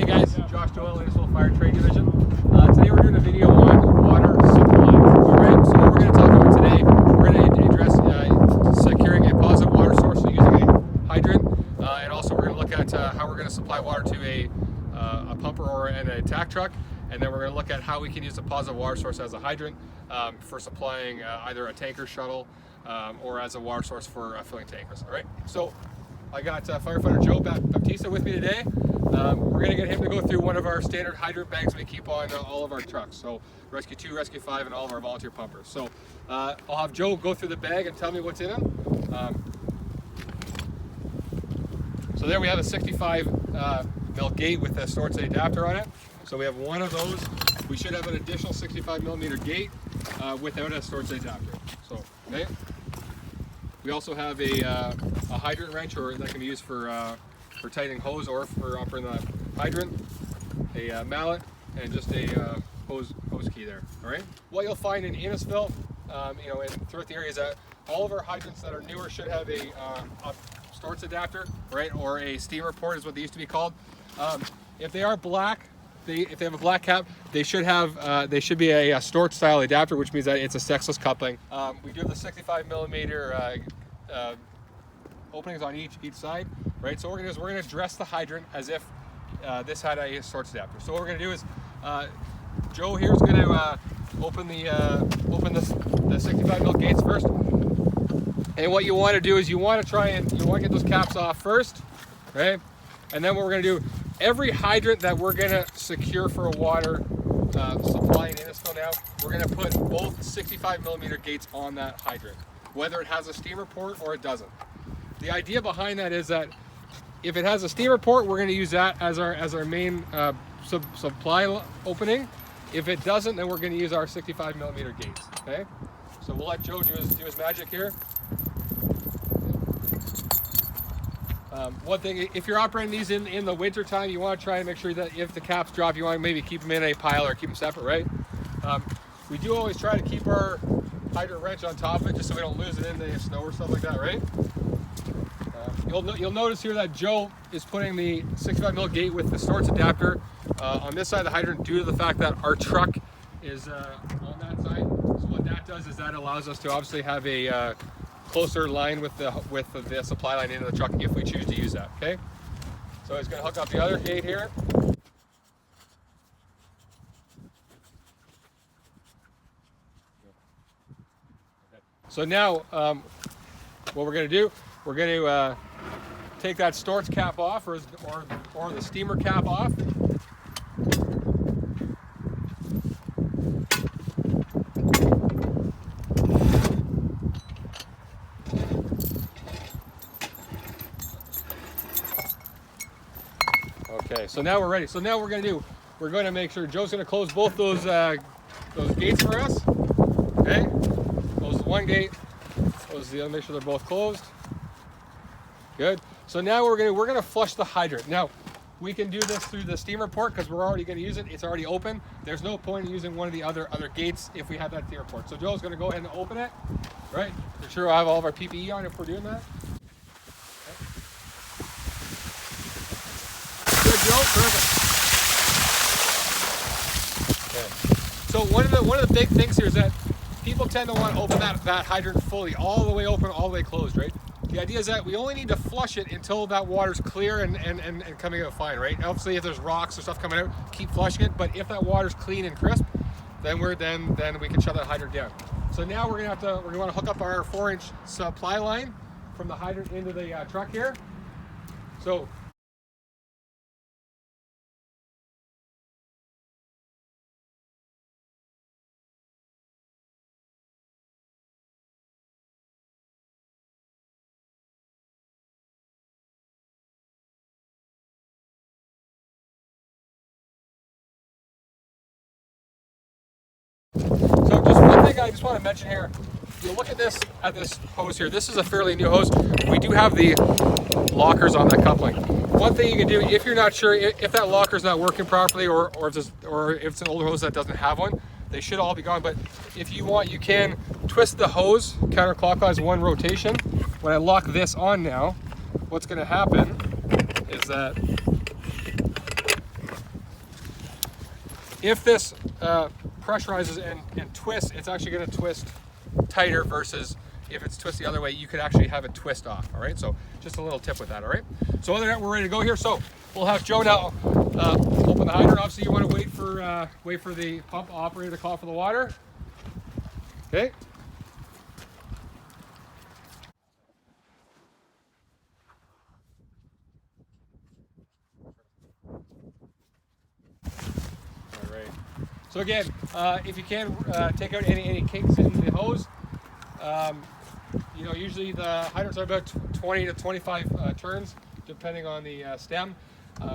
Hey guys, Josh Doyle, Innisfil Fire Trade Division. Today we're doing a video on water supply. Alright, so what we're going to talk about today, we're going to address securing a positive water source using a hydrant, and also we're going to look at how we're going to supply water to a pumper and a tack truck, and then we're going to look at how we can use a positive water source as a hydrant for supplying either a tanker shuttle or as a water source for filling tankers. Alright, so I got firefighter Joe Baptista with me today. We're going to get him to go through one of our standard hydrant bags we keep on all of our trucks. So Rescue 2, Rescue 5, and all of our volunteer pumpers. So I'll have Joe go through the bag and tell me what's in them. So there we have a 65 mil gate with a storage adapter on it. So we have one of those. We should have an additional 65 millimeter gate without a storage adapter. So, okay. We also have a hydrant wrench, or that can be used for tightening hose or for operating the hydrant, a mallet, and just a hose key there. All right. What you'll find in Innisfil, and throughout the area, is that all of our hydrants that are newer should have a storage adapter, right, or a steamer port is what they used to be called. If they are black, if they have a black cap, they should be a storage style adapter, which means that it's a sexless coupling. We do have the 65 millimeter openings on each side, right? So what we're gonna do is we're gonna dress the hydrant as if this had a storage adapter. So what we're gonna do is Joe here is gonna open the 65 mil gates first. And what you want to do is you want to get those caps off first, right? And then what we're gonna do, every hydrant that we're gonna secure for a water supply in Innisfil now, we're gonna put both 65 millimeter gates on that hydrant, whether it has a steamer port or it doesn't. The idea behind that is that if it has a steamer port, we're gonna use that as our main supply opening. If it doesn't, then we're gonna use our 65 millimeter gates, okay? So we'll let Joe do his magic here. One thing, if you're operating these in the winter time, you want to try and make sure that if the caps drop, you want to maybe keep them in a pile or keep them separate, right? We do always try to keep our hydrant wrench on top of it just so we don't lose it in the snow or stuff like that, right? You'll notice here that Joe is putting the 65 mil gate with the storage adapter on this side of the hydrant due to the fact that our truck is on that side. So what that does is that allows us to obviously have a closer line with the supply line into the truck if we choose to use that, okay? So he's going to hook up the other gate here. So now what we're going to do, we're going to take that storage cap off or the steamer cap off. Okay, so now we're ready. So now we're going to make sure Joe's going to close both those gates for us. Okay, close the one gate, close the other. Make sure they're both closed. Good. So now we're going to flush the hydrant. Now we can do this through the steamer port because we're already going to use it. It's already open. There's no point in using one of the other gates if we have that steamer port. So Joe's going to go ahead and open it. Right. Make sure we'll have all of our PPE on if we're doing that. Joe, perfect. Okay. So one of the big things here is that people tend to want to open that hydrant fully, all the way open, all the way closed, right? The idea is that we only need to flush it until that water's clear and coming out fine, right? Obviously, if there's rocks or stuff coming out, keep flushing it. But if that water's clean and crisp, then we can shut that hydrant down. So now we're want to hook up our 4-inch supply line from the hydrant into the truck here. So. So just one thing I just want to mention here, you look at this hose here, this is a fairly new hose. We do have the lockers on that coupling. One thing you can do, if you're not sure if that locker's not working properly or if it's an older hose that doesn't have one, they should all be gone. But if you want, you can twist the hose counterclockwise one rotation. When I lock this on now, what's going to happen is that if this pressurizes and twists, it's actually going to twist tighter versus if it's twisted the other way, you could actually have it twist off. All right, so just a little tip with that. All right, so other than that, we're ready to go here. So we'll have Joe now open the hydrant. Obviously, you want to wait for the pump operator to call for the water. Okay. All right. So again, if you can take out any kinks in the hose. You know, usually the hydrants are about 20 to 25 turns, depending on the stem.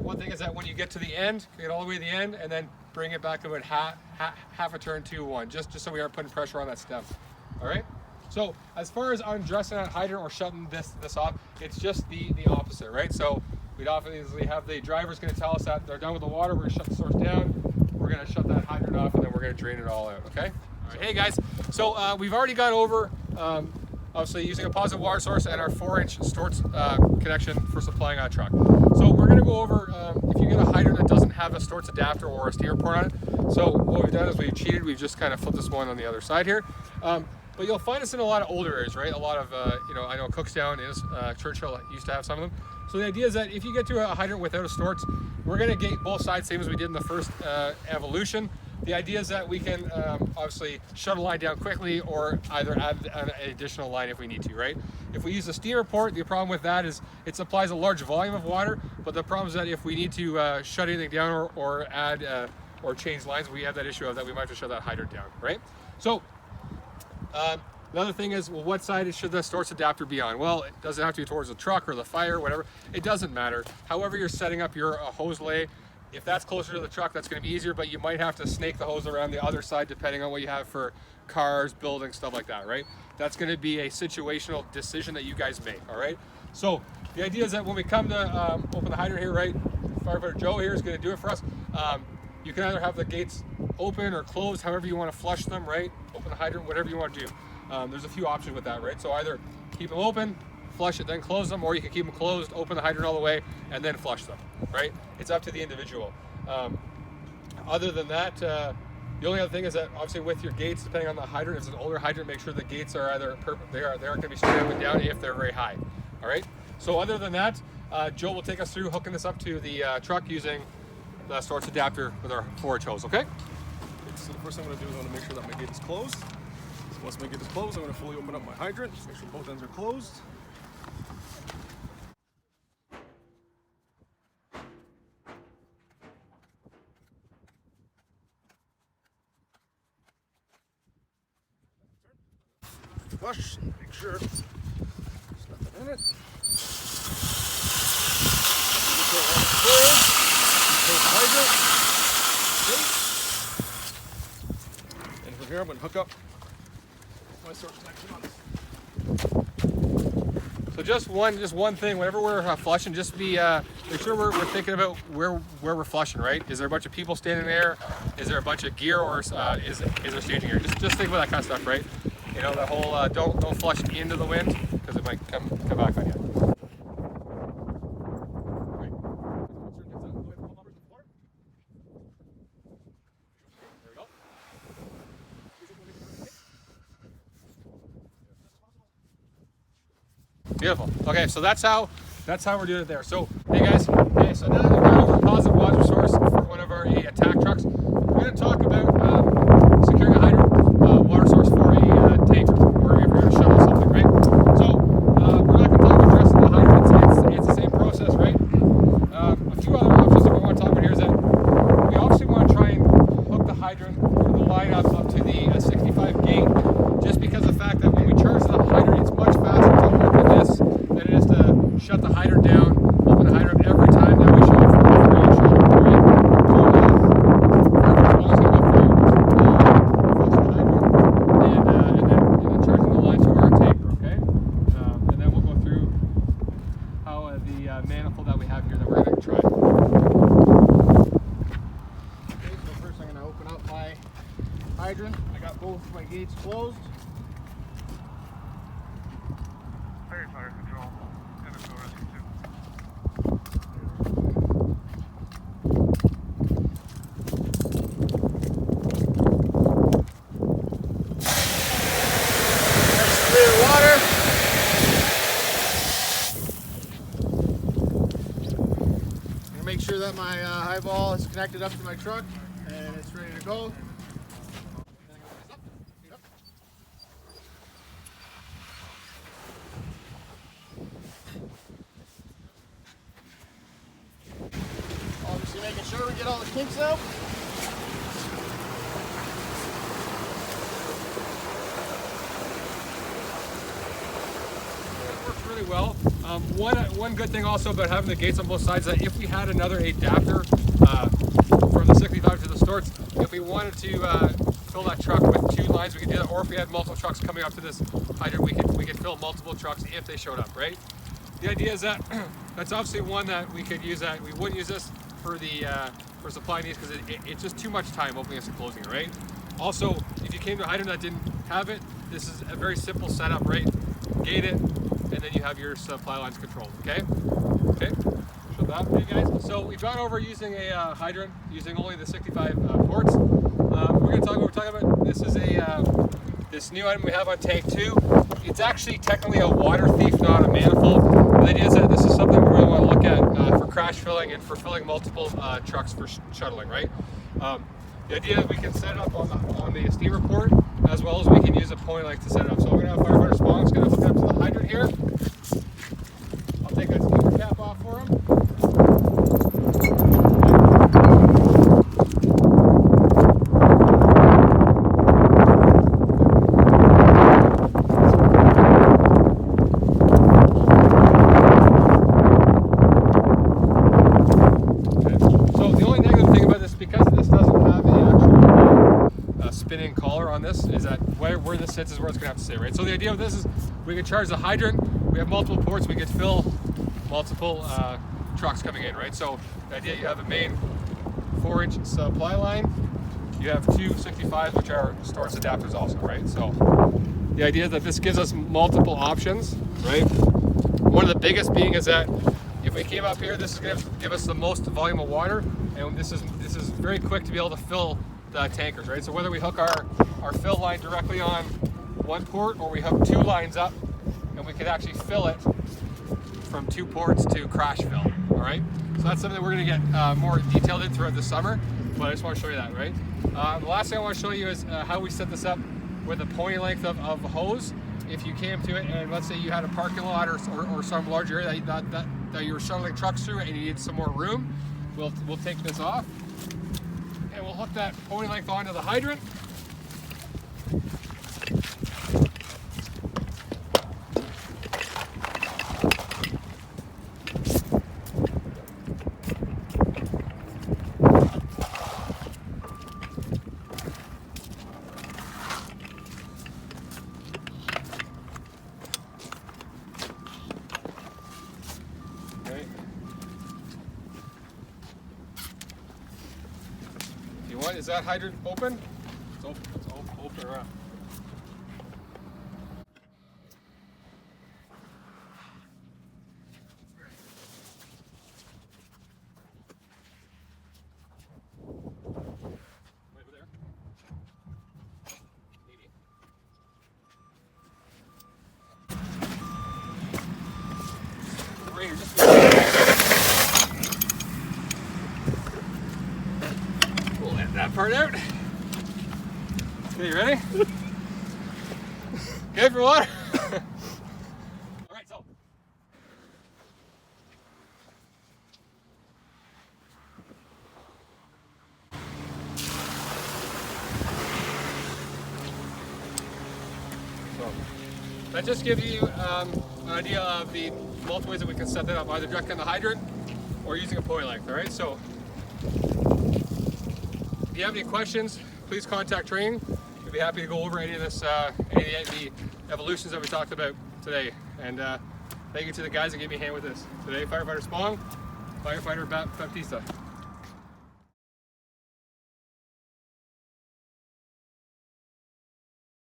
One thing is that when you get to the end, get all the way to the end, and then bring it back about half a turn to one, just so we aren't putting pressure on that stem. All right. So as far as undressing that hydrant or shutting this off, it's just the opposite, right? So we'd obviously have the driver's going to tell us that they're done with the water. We're going to shut the source down. We're going to shut that hydrant off, and then we're going to drain it all out. Okay. All right. Hey guys. So we've already gone over. Obviously using a positive water source and our 4-inch Storts connection for supplying a truck. So we're going to go over if you get a hydrant that doesn't have a Storts adapter or a steamer port on it. So what we've done is we've cheated. We've just kind of flipped this one on the other side here. But you'll find us in a lot of older areas, right? A lot of, you know, I know Cookstown is, Churchill used to have some of them. So the idea is that if you get to a hydrant without a Storts, we're going to gate both sides, same as we did in the first evolution. The idea is that we can obviously shut a line down quickly or either add an additional line if we need to, right? If we use a steamer port, the problem with that is it supplies a large volume of water, but the problem is that if we need to shut anything down or add or change lines, we have that issue of that we might have to shut that hydrant down, right? So another thing is, well, what side should the Storts adapter be on? Well, it doesn't have to be towards the truck or the fire, whatever. It doesn't matter. However you're setting up your hose lay, if that's closer to the truck, that's going to be easier, but you might have to snake the hose around the other side depending on what you have for cars, buildings, stuff like that, right? That's going to be a situational decision that you guys make, all right? So the idea is that when we come to open the hydrant here, right, Firefighter Joe here is going to do it for us. You can either have the gates open or closed, however you want to flush them, right? Open the hydrant, whatever you want to do. There's a few options with that, right? So either keep them open, flush it, then close them, or you can keep them closed, open the hydrant all the way, and then flush them, right? It's up to the individual. Other than that, the only other thing is that obviously with your gates, depending on the hydrant, if it's an older hydrant, make sure the gates are either they aren't going to be straight up and down if they're very high, all right? So other than that, Joe will take us through hooking this up to the truck using the Storts adapter with our 4-inch hose, okay? So the first thing I'm going to do is I'm going to make sure that my gate is closed. So once my gate is closed, I'm going to fully open up my hydrant, just make sure both ends are closed. Flush, make sure there's nothing in it. And from here I'm going to hook up my Storts connection on this. So just one thing, whenever we're flushing, just be make sure we're thinking about where we're flushing, right? Is there a bunch of people standing there? Is there a bunch of gear, or is there staging gear? Just think about that kind of stuff, right? You know, the whole don't flush into the wind because it might come back on you. Beautiful. Okay, so that's how we're doing it there. So hey guys, okay, so now that we've gone over positive water source for one of our attack trucks, we're going to talk about securing a hydrant water source for a tanker, or if you're going to shuttle something, right? So we're not going to talk about dressing the hydrant. It's the same process, right? A few other options that we want to talk about here is that we obviously want to try and hook the hydrant or the line up to the 65 gate, just because of the fact that when we charge the hydrant, it's much faster to open this than it is to shut the hydrant down, open the hydrant every time that we show up for the 3-inch shuttle, right? So first one is going to go through flushing the hydrant and then charging the line to our tanker, okay? And then we'll go through how the manifold that we have here that we're going to try. Okay, so first I'm going to open up my hydrant. I got both my gates closed. Fire control, and it's rescue too. sure that my high ball is connected up to my truck and it's ready to go. Obviously making sure we get all the kinks out. It works really well. One good thing also about having the gates on both sides is that if we had another adapter from the 65 to the Storts, if we wanted to fill that truck with 2 lines, we could do that. Or if we had multiple trucks coming up to this hydrant, we could fill multiple trucks if they showed up, right? The idea is that that's obviously one that we could use. That we wouldn't use this for the for supply needs because it's just too much time opening this and closing it, right? Also, if you came to a hydrant that didn't have it, this is a very simple setup, right? Gate it, and then you have your supply lines controlled. Okay. Show that for you guys. So we've gone over using a hydrant using only the 65 ports. We're talking about this is this new item we have on tank 2. It's actually technically a water thief, not a manifold. The idea is that this is something we really want to look at for crash filling and for filling multiple trucks for shuttling, right? The idea is we can set it up on the steamer port as well as we can use a point like to set it up. So we're going to have firefighter Spong is going to hook it up to the hydrant here. I'll take that steamer cap off for him. Spinning collar on this is that where this sits is where it's going to have to sit, right? So the idea of this is we can charge the hydrant, we have multiple ports, we could fill multiple trucks coming in, right? So the idea, you have a main 4-inch supply line, you have 2 65s which are Storts adapters also, right? So the idea is that this gives us multiple options, right? One of the biggest being is that if we came up here, this is going to give us the most volume of water, and this is very quick to be able to fill the tankers, right? So whether we hook our fill line directly on one port or we hook 2 lines up and we could actually fill it from 2 ports to crash fill, all right? So that's something that we're gonna get more detailed in throughout the summer, but I just wanna show you that, right? The last thing I wanna show you is how we set this up with a pony length of a hose. If you came to it and let's say you had a parking lot or some large area that you were shuttling trucks through and you need some more room, we'll take this off. And we'll hook that pony length onto the hydrant. Okay. What is that hydrant open? It's open. It's open around. Right over there. Maybe. Right here, just we'll let that part out. Okay, you ready? Okay for water? Alright, so. That just gives you an idea of the multiple ways that we can set that up, either directly on the hydrant or using a pony length, alright? So, if you have any questions, please contact training. We'd be happy to go over any of this, any of the evolutions that we talked about today. And thank you to the guys that gave me a hand with this today. Firefighter Spong, Firefighter Baptista.